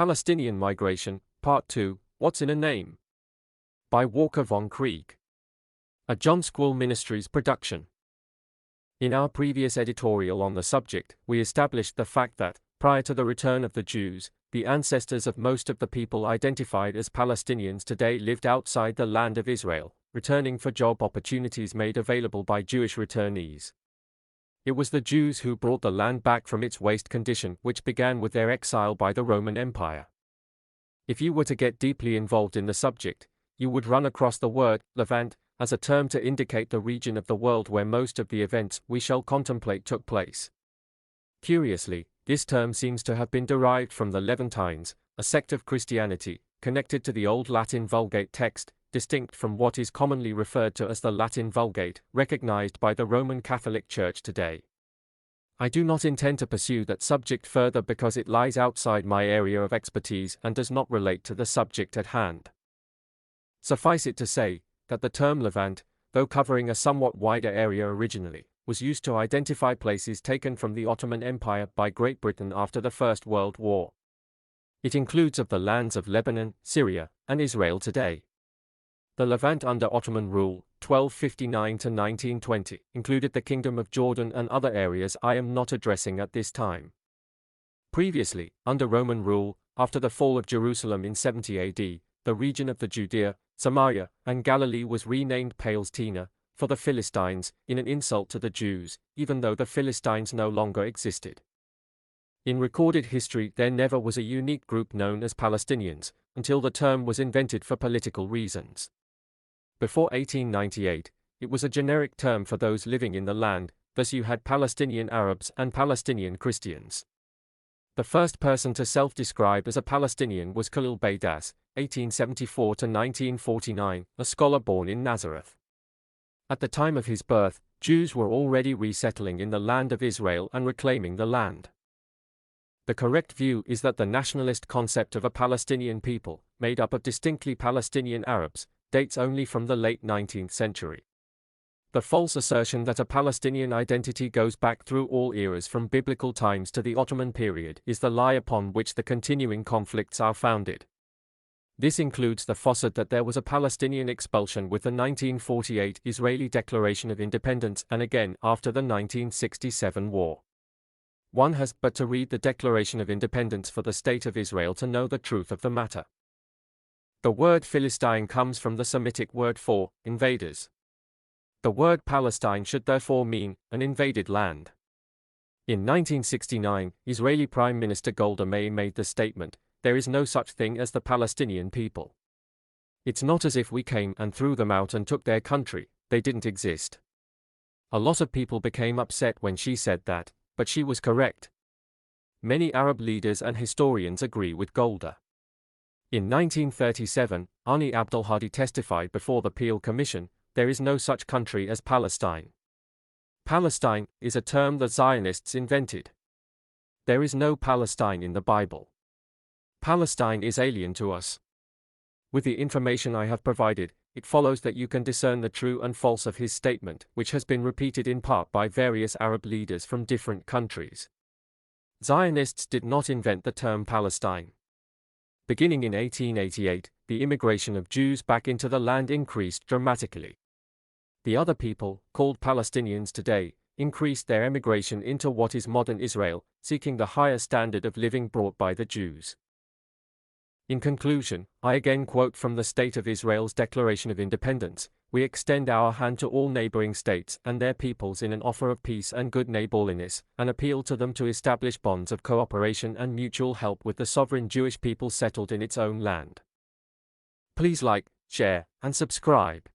Palestinian Migration, Part 2, What's in a Name? By Walker von Krieg. A Jonsquill Ministries production. In our previous editorial on the subject, we established the fact that, prior to the return of the Jews, the ancestors of most of the people identified as Palestinians today lived outside the land of Israel, returning for job opportunities made available by Jewish returnees. It was the Jews who brought the land back from its waste condition, which began with their exile by the Roman Empire. If you were to get deeply involved in the subject, you would run across the word Levant as a term to indicate the region of the world where most of the events we shall contemplate took place. Curiously, this term seems to have been derived from the Levantines, a sect of Christianity, connected to the Old Latin Vulgate text, distinct from what is commonly referred to as the Latin Vulgate, recognized by the Roman Catholic Church today. I do not intend to pursue that subject further because it lies outside my area of expertise and does not relate to the subject at hand. Suffice it to say, that the term Levant, though covering a somewhat wider area originally, was used to identify places taken from the Ottoman Empire by Great Britain after the First World War. It includes of the lands of Lebanon, Syria, and Israel today. The Levant under Ottoman rule, 1259 to 1920, included the Kingdom of Jordan and other areas I am not addressing at this time. Previously, under Roman rule, after the fall of Jerusalem in 70 AD, the region of the Judea, Samaria, and Galilee was renamed Palestina, for the Philistines, in an insult to the Jews, even though the Philistines no longer existed. In recorded history there never was a unique group known as Palestinians, until the term was invented for political reasons. Before 1898, it was a generic term for those living in the land, thus you had Palestinian Arabs and Palestinian Christians. The first person to self-describe as a Palestinian was Khalil Baydas, 1874 to 1949, a scholar born in Nazareth. At the time of his birth, Jews were already resettling in the land of Israel and reclaiming the land. The correct view is that the nationalist concept of a Palestinian people, made up of distinctly Palestinian Arabs, dates only from the late 19th century. The false assertion that a Palestinian identity goes back through all eras from biblical times to the Ottoman period is the lie upon which the continuing conflicts are founded. This includes the falsehood that there was a Palestinian expulsion with the 1948 Israeli Declaration of Independence and again after the 1967 war. One has but to read the Declaration of Independence for the State of Israel to know the truth of the matter. The word Philistine comes from the Semitic word for invaders. The word Palestine should therefore mean an invaded land. In 1969, Israeli Prime Minister Golda Meir made the statement, "There is no such thing as the Palestinian people. It's not as if we came and threw them out and took their country, they didn't exist." A lot of people became upset when she said that, but she was correct. Many Arab leaders and historians agree with Golda. In 1937, Ani Abdulhadi testified before the Peel Commission, "There is no such country as Palestine. Palestine is a term the Zionists invented. There is no Palestine in the Bible. Palestine is alien to us." With the information I have provided, it follows that you can discern the true and false of his statement, which has been repeated in part by various Arab leaders from different countries. Zionists did not invent the term Palestine. Beginning in 1888, the immigration of Jews back into the land increased dramatically. The other people, called Palestinians today, increased their emigration into what is modern Israel, seeking the higher standard of living brought by the Jews. In conclusion, I again quote from the State of Israel's Declaration of Independence, "We extend our hand to all neighboring states and their peoples in an offer of peace and good neighborliness, and appeal to them to establish bonds of cooperation and mutual help with the sovereign Jewish people settled in its own land." Please like, share, and subscribe.